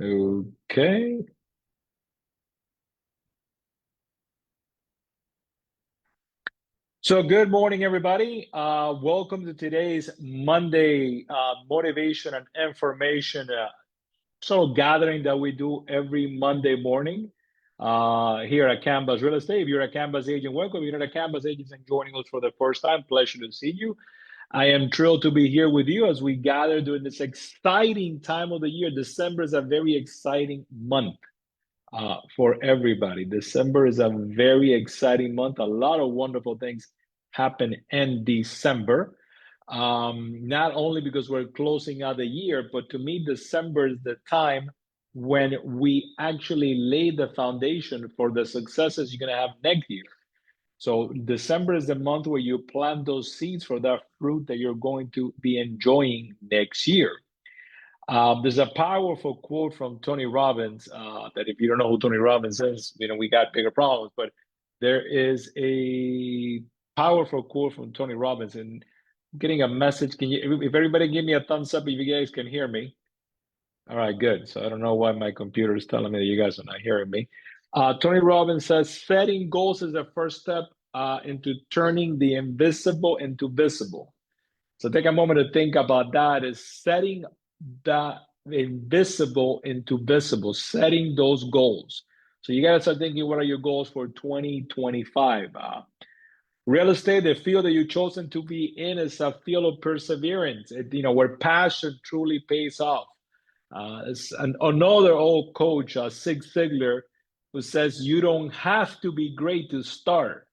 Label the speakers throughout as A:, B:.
A: Okay. So good morning, everybody. Welcome to today's Monday motivation and information sort of gathering that we do every Monday morning here at Canvas Real Estate. If you're a Canvas agent, welcome. If you're not a Canvas agent and joining us for the first time, pleasure to see you. I am thrilled to be here with you as we gather during this exciting time of the year. December is a very exciting month for everybody. December is a very exciting month. A lot of wonderful things happen in December. Not only because we're closing out the year, but to me, December is the time when we actually lay the foundation for the successes you're going to have next year. So December is the month where you plant those seeds for that fruit that you're going to be enjoying next year. There's a powerful quote from Tony Robbins that if you don't know who Tony Robbins is, we got bigger problems. But there is a powerful quote from Tony Robbins, and I'm getting a message. Can you, if everybody give me a thumbs up if you guys can hear me? All right, good. So I don't know why my computer is telling me that you guys are not hearing me. Tony Robbins says setting goals is the first step into turning the invisible into visible. So take a moment to think about that is setting the invisible into visible, setting those goals. So you got to start thinking, what are your goals for 2025? Real estate, the field that you've chosen to be in is a field of perseverance, where passion truly pays off. It's another old coach, Zig Ziglar, who says you don't have to be great to start,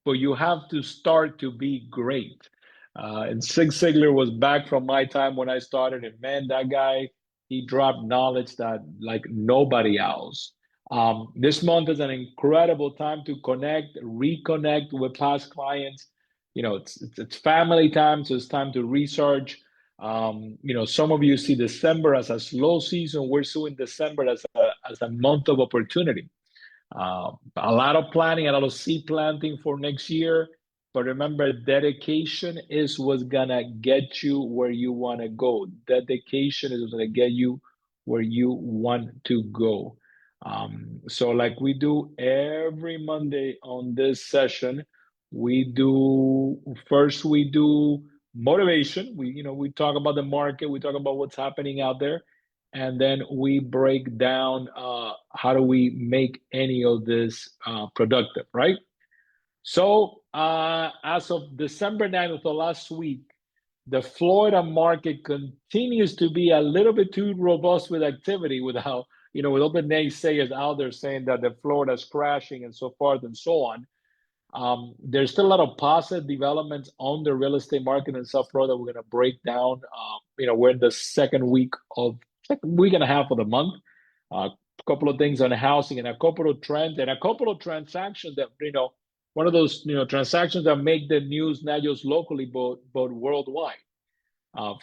A: but you have to start to be great. And Zig Ziglar was back from my time when I started, and man, that guy, he dropped knowledge that like nobody else. This month is an incredible time to connect, reconnect with past clients. It's family time, so it's time to research. Some of you see December as a slow season. We're seeing December as a month of opportunity. A lot of planning, a lot of seed planting for next year. But remember, dedication is what's gonna get you where you want to go. Dedication is what's gonna get you where you want to go. So, like we do every Monday on this session, we do motivation. We talk about the market, we talk about what's happening out there, and then we break down how do we make any of this productive, right? So as of December 9th, the last week, the Florida market continues to be a little bit too robust with activity, with all the naysayers out there saying that the Florida's crashing and so forth and so on. There's still a lot of positive developments on the real estate market in South Florida. We're going to break down. We're in the second week and a half of the month. A couple of things on housing and a couple of trends and a couple of transactions that one of those transactions that make the news not just locally but worldwide.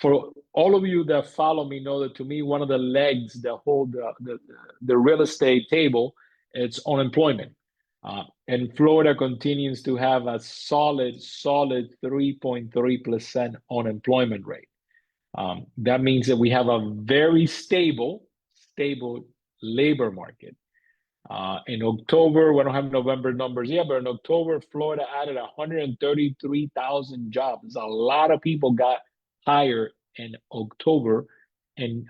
A: For all of you that follow me know that to me one of the legs that hold the real estate table, it's unemployment. And Florida continues to have a solid 3.3% unemployment rate. That means that we have a very stable labor market. In October, we don't have November numbers yet, but in October, Florida added 133,000 jobs. A lot of people got hired in October and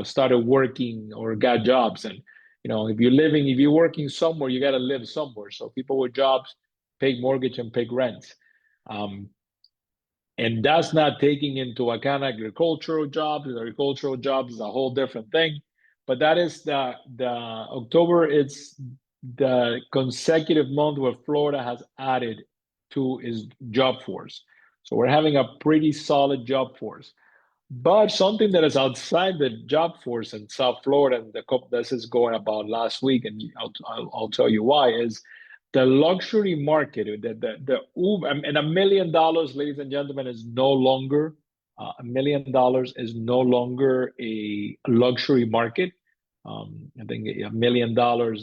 A: started working or got jobs. And if you're working somewhere, you got to live somewhere. So people with jobs pay mortgage and pay rent. And that's not taking into account agricultural jobs. Agricultural jobs is a whole different thing. But that is the October. It's the consecutive month where Florida has added to its job force. So we're having a pretty solid job force. But something that is outside the job force in South Florida, and this is going about last week, and I'll tell you why, is the luxury market, the Uber, and $1 million, ladies and gentlemen, is no longer $1 million is no longer a luxury market. I think $1 million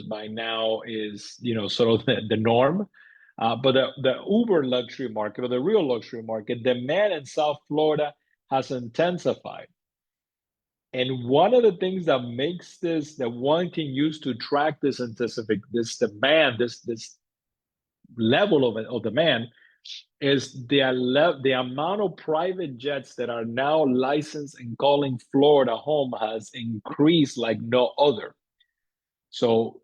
A: by now is sort of the norm. But the Uber luxury market or the real luxury market, demand in South Florida has intensified. And one of the things that makes this, that one can use to track this this demand, this level of demand, is the amount of private jets that are now licensed and calling Florida home has increased like no other. So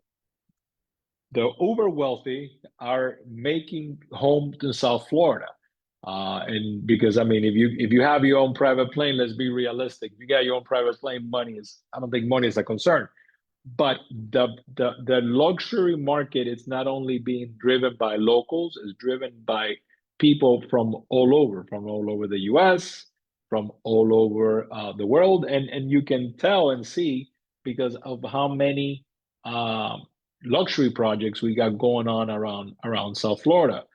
A: the uber wealthy are making home to South Florida. And because I mean, if you have your own private plane, let's be realistic. If you got your own private plane, I don't think money is a concern. But the luxury market is not only being driven by locals, it's driven by people from all over the US, from all over the world. And you can tell and see because of how many luxury projects we got going on around South Florida.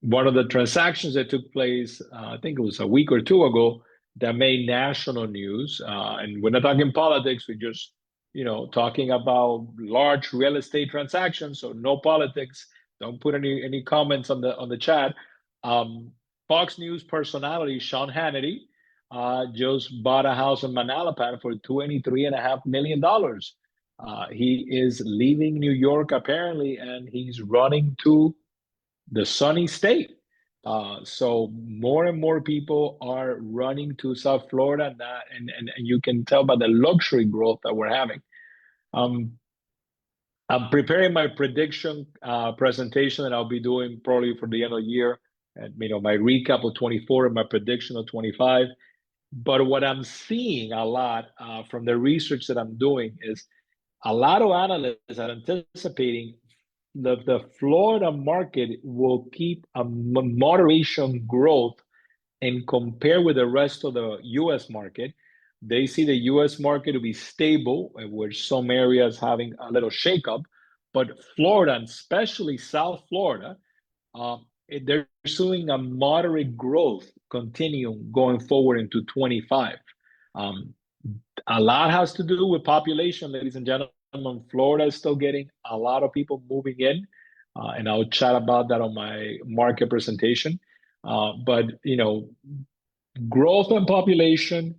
A: One of the transactions that took place, I think it was a week or two ago, that made national news. And we're not talking politics, we're just talking about large real estate transactions. So no politics. Don't put any comments on the chat. Fox News personality Sean Hannity just bought a house in Manalapan for $23.5 million. He is leaving New York apparently, and he's running to the sunny state. So more and more people are running to South Florida, and you can tell by the luxury growth that we're having. I'm preparing my prediction presentation that I'll be doing probably for the end of the year, and my recap of 24 and my prediction of 25. But what I'm seeing a lot from the research that I'm doing is a lot of analysts are anticipating the Florida market will keep a moderation growth and compare with the rest of the US market. They see the US market to be stable, with some areas having a little shakeup, but Florida, and especially South Florida, they're seeing a moderate growth continuing going forward into 25. A lot has to do with population, ladies and gentlemen. Florida is still getting a lot of people moving in, and I'll chat about that on my market presentation. But growth and population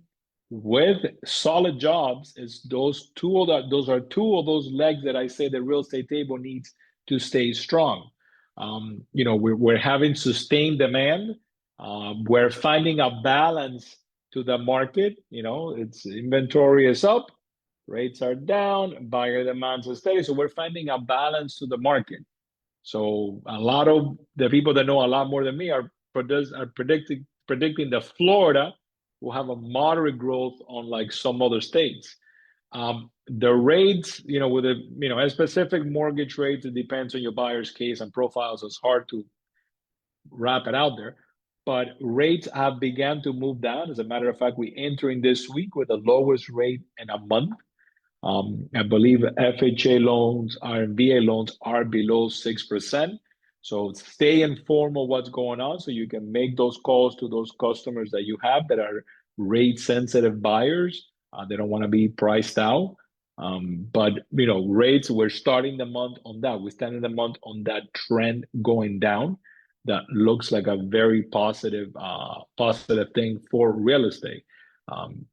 A: with solid jobs is those are two of those legs that I say the real estate table needs to stay strong. We're having sustained demand. We're finding a balance to the market. Its inventory is up, rates are down, buyer demands are steady. So we're finding a balance to the market. So a lot of the people that know a lot more than me are predicting that Florida will have a moderate growth unlike some other states. The rates, with a specific mortgage rate, it depends on your buyer's case and profiles. It's hard to wrap it out there. But rates have begun to move down. As a matter of fact, we entering this week with the lowest rate in a month. I believe FHA loans, RMBA loans are below 6%. So stay informed of what's going on so you can make those calls to those customers that you have that are rate sensitive buyers. They don't want to be priced out. But rates, we're starting the month on that. We're starting the month on that trend going down. That looks like a very positive thing for real estate.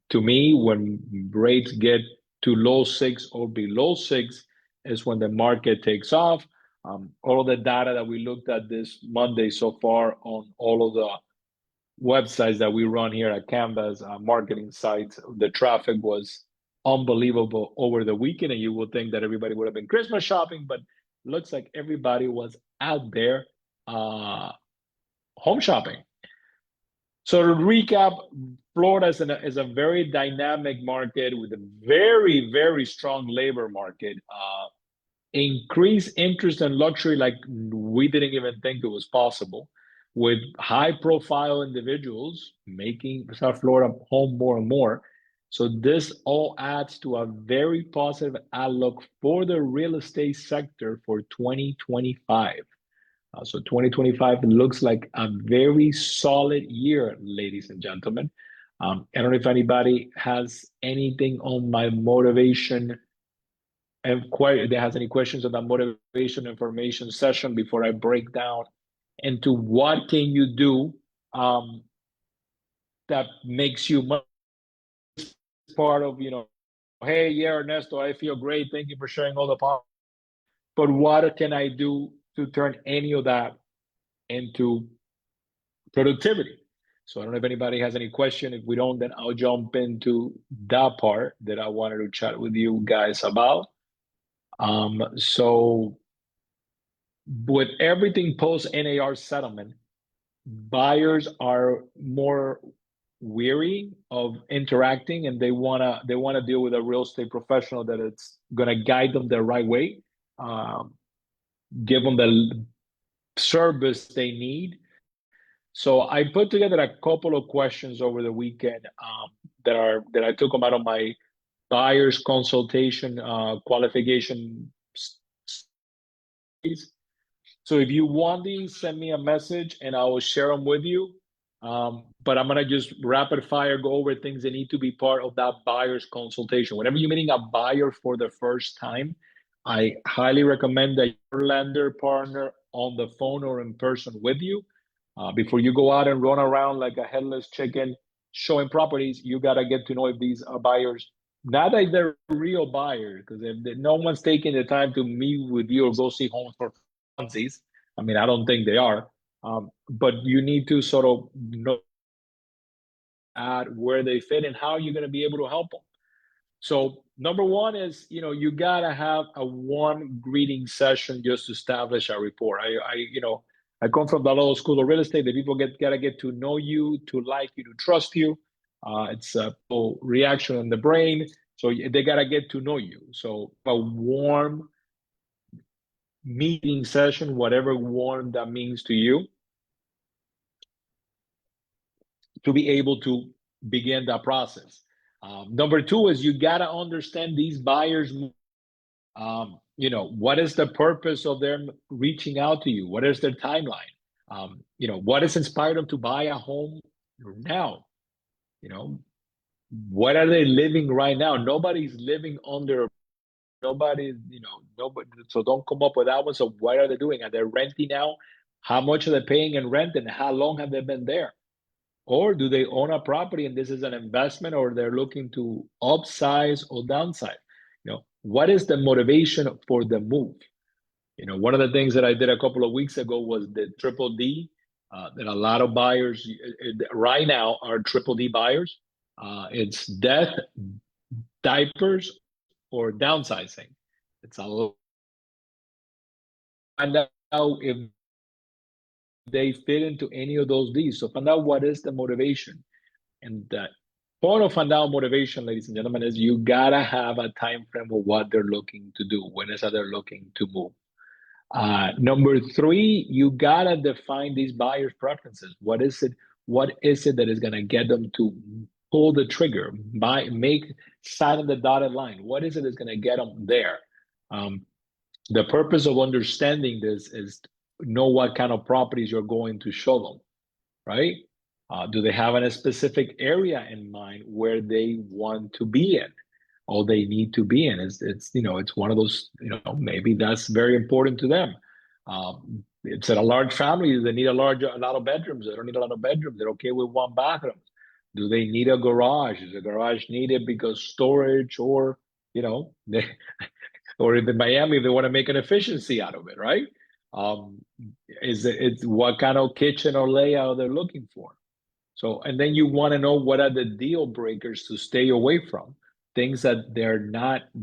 A: To me, when rates get to low 6 or below 6 is when the market takes off. All of the data that we looked at this Monday so far on all of the websites that we run here at Canvas, marketing sites, the traffic was unbelievable over the weekend, and you would think that everybody would have been Christmas shopping, but looks like everybody was out there home shopping. So to recap, Florida is a very dynamic market with a very, very strong labor market. Increased interest in luxury like we didn't even think it was possible, with high-profile individuals making South Florida home more and more. So this all adds to a very positive outlook for the real estate sector for 2025. So 2025 looks like a very solid year, ladies and gentlemen. I don't know if anybody has anything on my motivation and that has any questions on that motivation information session before I break down into what can you do that makes you money part of, hey, yeah, Ernesto, I feel great. Thank you for sharing all the power. But what can I do to turn any of that into productivity? So I don't know if anybody has any question. If we don't, then I'll jump into that part that I wanted to chat with you guys about. So with everything post NAR settlement, buyers are more weary of interacting, and they wanna deal with a real estate professional that it's gonna guide them the right way, um, give them the service they need. So I put together a couple of questions over the weekend, that I took them out of my buyer's consultation qualification. So if you want these, send me a message and I will share them with you. But I'm gonna just rapid fire go over things that need to be part of that buyer's consultation. Whenever you're meeting a buyer for the first time, I highly recommend that your lender partner on the phone or in person with you. Before you go out and run around like a headless chicken showing properties, you gotta get to know if these are buyers. Not that they're real buyers, because if no one's taking the time to meet with you or go see homes for funsies. I mean, I don't think they are. But you need to sort of know at where they fit and how you're going to be able to help them. So number one is, you gotta have a warm greeting session just to establish a rapport. I come from the little school of real estate. The people gotta get to know you, to like you, to trust you. It's a reaction in the brain, so they gotta get to know you. So a warm meeting session, whatever warm that means to you, to be able to begin that process. Number two is you got to understand these buyers. What is the purpose of them reaching out to you? What is their timeline? What has inspired them to buy a home now? What are they living right now? Nobody's living under nobody, nobody. So don't come up with that one. So what are they doing? Are they renting now? How much are they paying in rent, and how long have they been there? Or do they own a property and this is an investment, or they're looking to upsize or downsize? What is the motivation for the move? One of the things that I did a couple of weeks ago was the triple D, that a lot of buyers right now are triple D buyers. It's death, diapers, or downsizing. It's a little, find out if they fit into any of those D's. So find out what is the motivation. And that part of find out motivation, ladies and gentlemen, is you gotta have a time frame of what they're looking to do. When is that they're looking to move? Number three, you gotta define these buyers' preferences. What is it? What is it that is gonna get them to pull the trigger, sign the dotted line? What is it that's gonna get them there? The purpose of understanding this is know what kind of properties you're going to show them, right? Do they have a specific area in mind where they want to be in, or they need to be in? It's one of those, maybe that's very important to them. It's a large family. They need a lot of bedrooms. They don't need a lot of bedrooms. They're okay with one bathroom. Do they need a garage? Is a garage needed because storage, or they, or if in Miami they want to make an efficiency out of it, right? It's what kind of kitchen or layout they're looking for. So, and then you want to know what are the deal breakers to stay away from, things that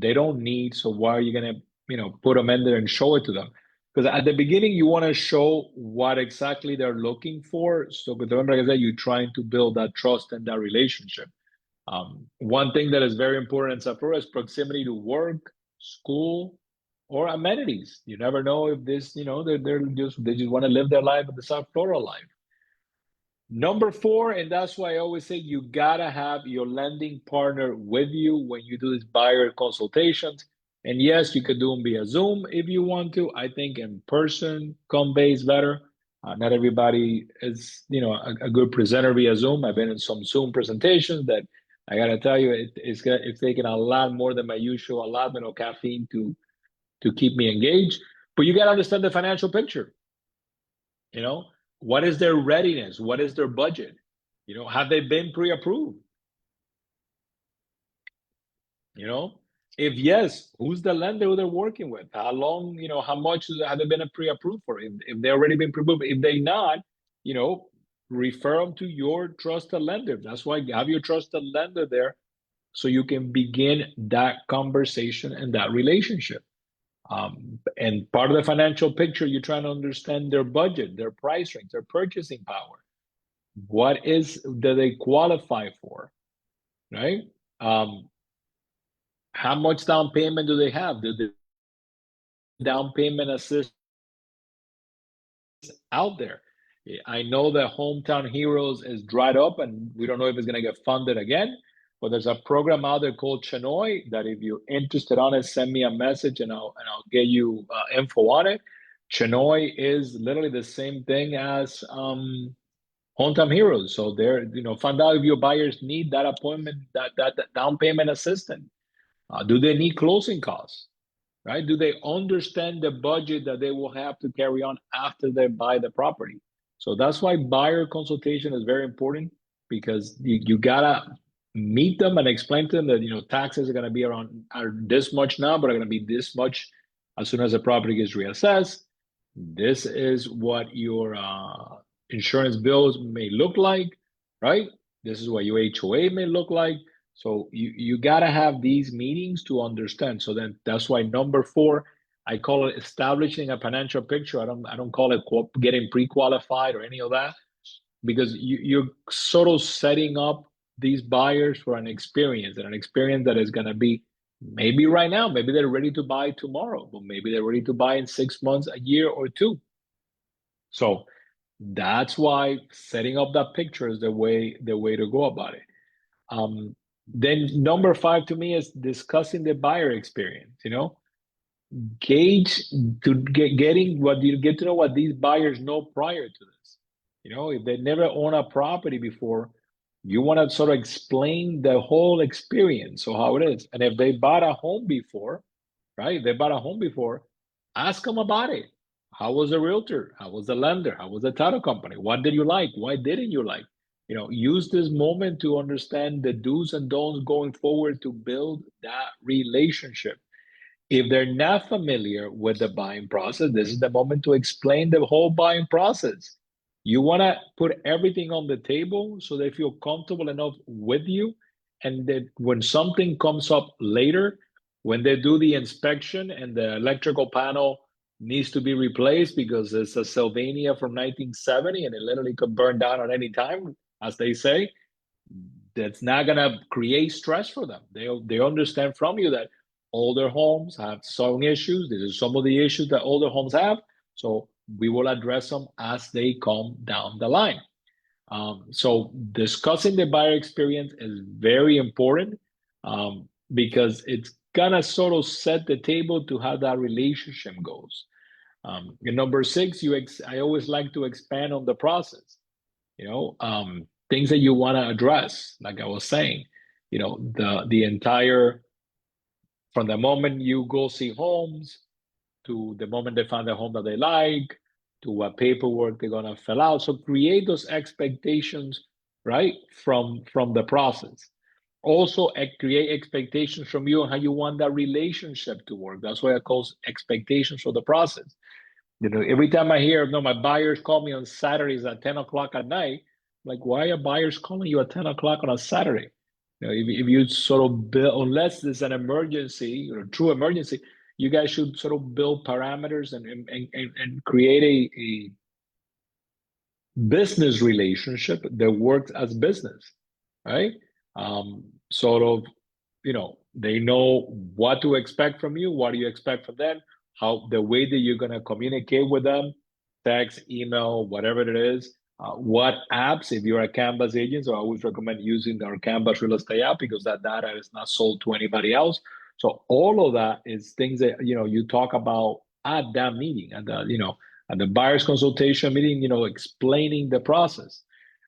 A: they don't need. So why are you going to, put them in there and show it to them? Because at the beginning, you want to show what exactly they're looking for. So, but remember, like I said, you're trying to build that trust and that relationship. One thing that is very important in South Florida is proximity to work, school, or amenities. You never know if this, they just want to live their life, the South Florida life. Number four, and that's why I always say you gotta have your lending partner with you when you do these buyer consultations. And yes, you could do them via Zoom if you want to. I think in person conveys better. Not everybody is, a good presenter via Zoom. I've been in some Zoom presentations that I gotta tell you, it's taken a lot more than my usual allotment of caffeine to keep me engaged. But you gotta understand the financial picture. What is their readiness? What is their budget? Have they been pre-approved? You know, if yes, who's the lender who they're working with? How long, how much have they been pre-approved for? If they already been pre-approved, if they not, you know, refer them to your trusted lender. That's why have your trusted lender there so you can begin that conversation and that relationship. And part of the financial picture, you're trying to understand their budget, their price range, their purchasing power. What is do they qualify for, right? Um, how much down payment do they have? Do the down payment assist out there? I know that Hometown Heroes is dried up, and we don't know if it's going to get funded again. But there's a program out there called Chinoy that if you're interested on it, send me a message and I'll get you info on it. Chinoy is literally the same thing as Hometown Heroes. So they're find out if your buyers need that appointment, that down payment assistance. Do they need closing costs? Right? Do they understand the budget that they will have to carry on after they buy the property? So that's why buyer consultation is very important because you gotta meet them and explain to them that taxes are gonna be are this much now, but are gonna be this much as soon as the property gets reassessed. This is what your insurance bills may look like, right? This is what your HOA may look like. So you gotta have these meetings to understand. So then that's why number 4, I call it establishing a financial picture. I don't call it getting pre-qualified or any of that because you're sort of setting up these buyers for an experience and an experience that is gonna be maybe right now, maybe they're ready to buy tomorrow, but maybe they're ready to buy in 6 months, a year, or 2. So that's why setting up that picture is the way to go about it. Then number 5 to me is discussing the buyer experience. Gauge to getting what you get to know what these buyers know prior to this. If they never own a property before, you want to sort of explain the whole experience, so how it is. And if they bought a home before, right? If they bought a home before, ask them about it. How was the realtor? How was the lender? How was the title company? What did you like? Why didn't you like? Use this moment to understand the do's and don'ts going forward to build that relationship. If they're not familiar with the buying process, this is the moment to explain the whole buying process. You want to put everything on the table so they feel comfortable enough with you. And that when something comes up later, when they do the inspection and the electrical panel needs to be replaced because it's a Sylvania from 1970 and it literally could burn down at any time, as they say, that's not going to create stress for them. They understand from you that older homes have some issues. These are some of the issues that older homes have. So we will address them as they come down the line. So discussing the buyer experience is very important because it's gonna sort of set the table to how that relationship goes. And number 6, I always like to expand on the process. Things that you want to address, like I was saying, the entire from the moment you go see homes to the moment they find a home that they like to what paperwork they're gonna fill out. So create those expectations, right, from the process. Also, create expectations from you on how you want that relationship to work. That's why I call expectations for the process. Every time I hear, no, my buyers call me on Saturdays at 10 o'clock at night, like, why are buyers calling you at 10 o'clock on a Saturday? If you sort of build, unless there's an emergency or a true emergency, you guys should sort of build parameters and create a business relationship that works as business, right? Sort of, they know what to expect from you, what do you expect from them, how the way that you're going to communicate with them, text, email, whatever it is. What apps, if you're a Canvas agent, so I always recommend using our Canvas real estate app because that data is not sold to anybody else. So all of that is things that you talk about at that meeting, at the buyer's consultation meeting, explaining the process.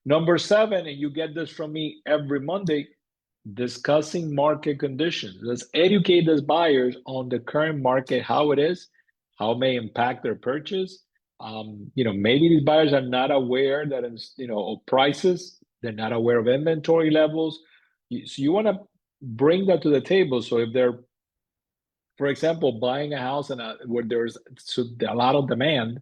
A: Number 7, and you get this from me every Monday, discussing market conditions. Let's educate those buyers on the current market, how it is, how it may impact their purchase. Maybe these buyers are not aware that of prices. They're not aware of inventory levels. So you want to bring that to the table. So if they're, for example, buying a house where there's a lot of demand,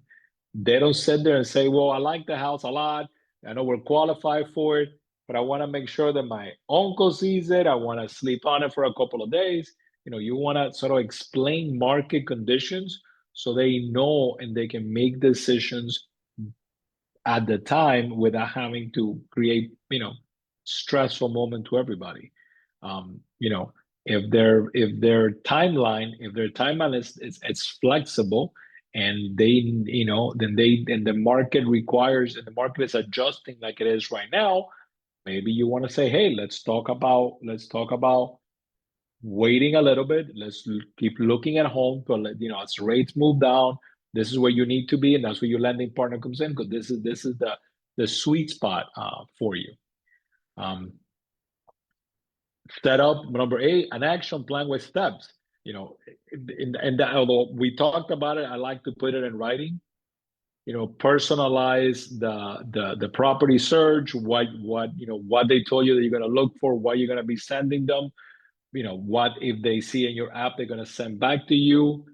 A: they don't sit there and say, well, I like the house a lot. I know we're qualified for it, but I want to make sure that my uncle sees it. I want to sleep on it for a couple of days. You want to sort of explain market conditions so they know and they can make decisions at the time without having to create, stressful moment to everybody. Um, you know, if their timeline it's flexible and then the market requires and the market is adjusting like it is right now, maybe you want to say, hey, let's talk about waiting a little bit. Let's keep looking at home, but as rates move down, this is where you need to be, and that's where your lending partner comes in because this is the sweet spot for you. Um, Set up number 8, an action plan with steps. And that, although we talked about it, I like to put it in writing. Personalize the property search, what they told you that you're going to look for, what you're going to be sending them, what if they see in your app they're going to send back to you.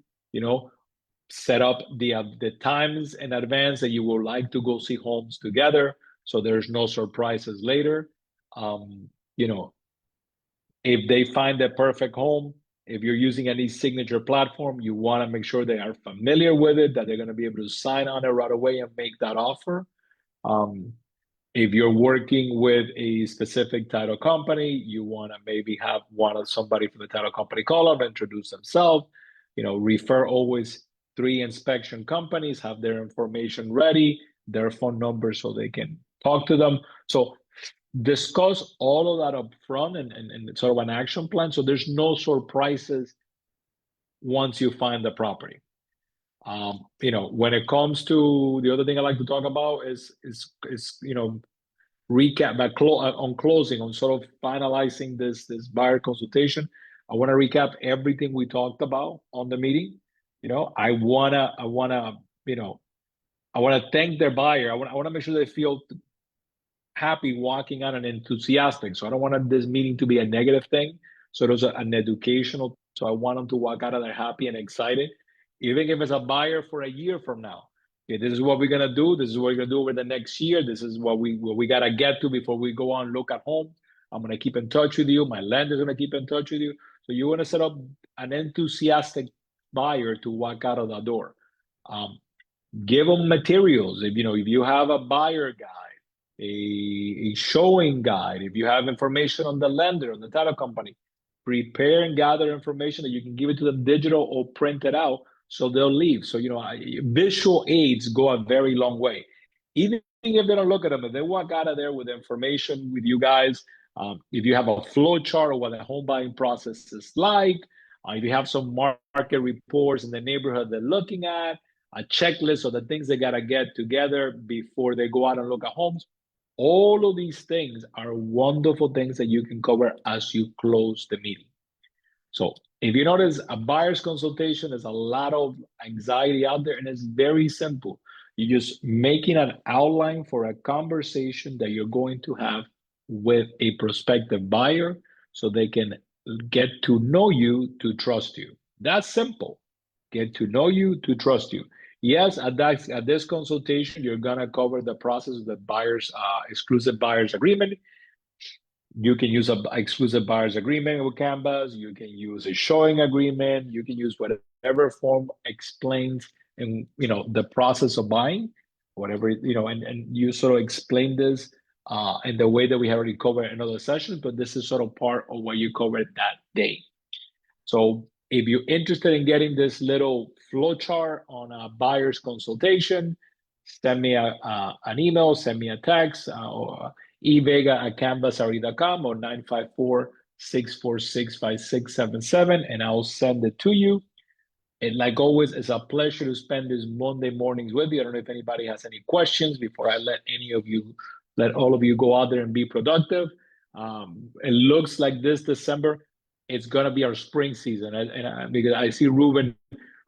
A: Set up the times in advance that you would like to go see homes together so there's no surprises later. um, you know if they find the perfect home, if you're using any signature platform, you want to make sure they are familiar with it, that they're going to be able to sign on it right away and make that offer. um, if you're working with a specific title company, you want to maybe have somebody from the title company call up, introduce themselves, refer always 3 inspection companies, have their information ready, their phone number so they can talk to them. So discuss all of that up front and sort of an action plan so there's no surprises once you find the property. When it comes to the other thing I like to talk about is recap on closing, on sort of finalizing this buyer consultation. I want to recap everything we talked about on the meeting. I want to thank their buyer. I want to make sure they feel happy walking out and enthusiastic. So I don't want this meeting to be a negative thing. So there's an educational. So I want them to walk out of there happy and excited, even if it's a buyer for a year from now. Okay, this is what we're gonna do. This is what we're gonna do over the next year. This is what we gotta get to before we go on look at home. I'm gonna keep in touch with you. My lender's gonna keep in touch with you. So you want to set up an enthusiastic buyer to walk out of the door. Um, Give them materials. If you have a buyer guide, a showing guide, if you have information on the lender, on the title company, prepare and gather information that you can give it to them digital or print it out so they'll leave. So, visual aids go a very long way. Even if they don't look at them, if they walk out of there with information with you guys, if you have a flow chart of what the home buying process is like, if you have some market reports in the neighborhood they're looking at, a checklist of the things they got to get together before they go out and look at homes. All of these things are wonderful things that you can cover as you close the meeting. So if you notice, a buyer's consultation, there's a lot of anxiety out there, and it's very simple. You're just making an outline for a conversation that you're going to have with a prospective buyer so they can get to know you to trust you. That's simple. Get to know you to trust you. Yes, at this consultation, you're gonna cover the process of the buyer's exclusive buyer's agreement. You can use an exclusive buyer's agreement with Canvas. You can use a showing agreement. You can use whatever form explains and the process of buying, whatever and you sort of explain this in the way that we have already covered in other sessions. But this is sort of part of what you covered that day. So if you're interested in getting this little flow chart on a buyer's consultation, send me an email, send me a text, or evega@canvasre.com or 954-646-5677, and I'll send it to you. And like always, it's a pleasure to spend these Monday mornings with you. I don't know if anybody has any questions before I let all of you go out there and be productive. It looks like this December, it's gonna be our spring season, because I see Ruben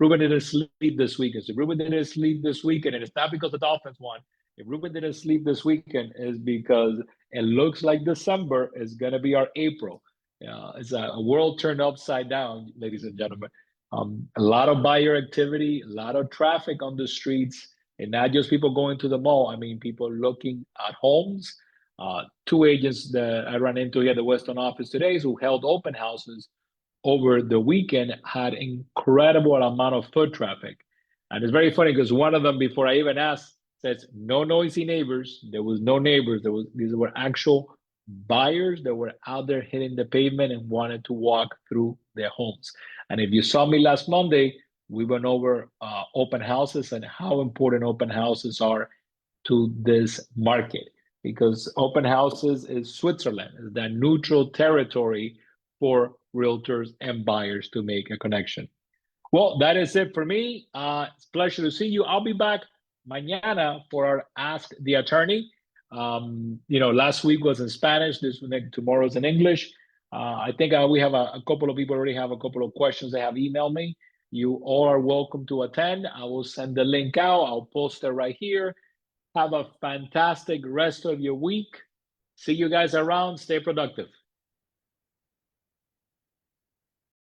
A: didn't sleep this weekend. So Ruben didn't sleep this weekend, and it's not because the Dolphins won. If Ruben didn't sleep this weekend, is because it looks like December is gonna be our April. It's a world turned upside down, ladies and gentlemen. A lot of buyer activity, a lot of traffic on the streets, and not just people going to the mall. I mean, people looking at homes. Two agents that I ran into here at the Weston office today who held open houses over the weekend had incredible amount of foot traffic. And it's very funny because one of them, before I even asked, says no noisy neighbors. There was no neighbors. These were actual buyers that were out there hitting the pavement and wanted to walk through their homes. And if you saw me last Monday, we went over open houses and how important open houses are to this market, because open houses is Switzerland, is that neutral territory for realtors and buyers to make a connection. Well, that is it for me. It's a pleasure to see you. I'll be back mañana for our Ask the Attorney. Last week was in Spanish. Tomorrow's in English. I think we have a couple of people already have a couple of questions they have emailed me. You all are welcome to attend. I will send the link out. I'll post it right here. Have a fantastic rest of your week. See you guys around. Stay productive.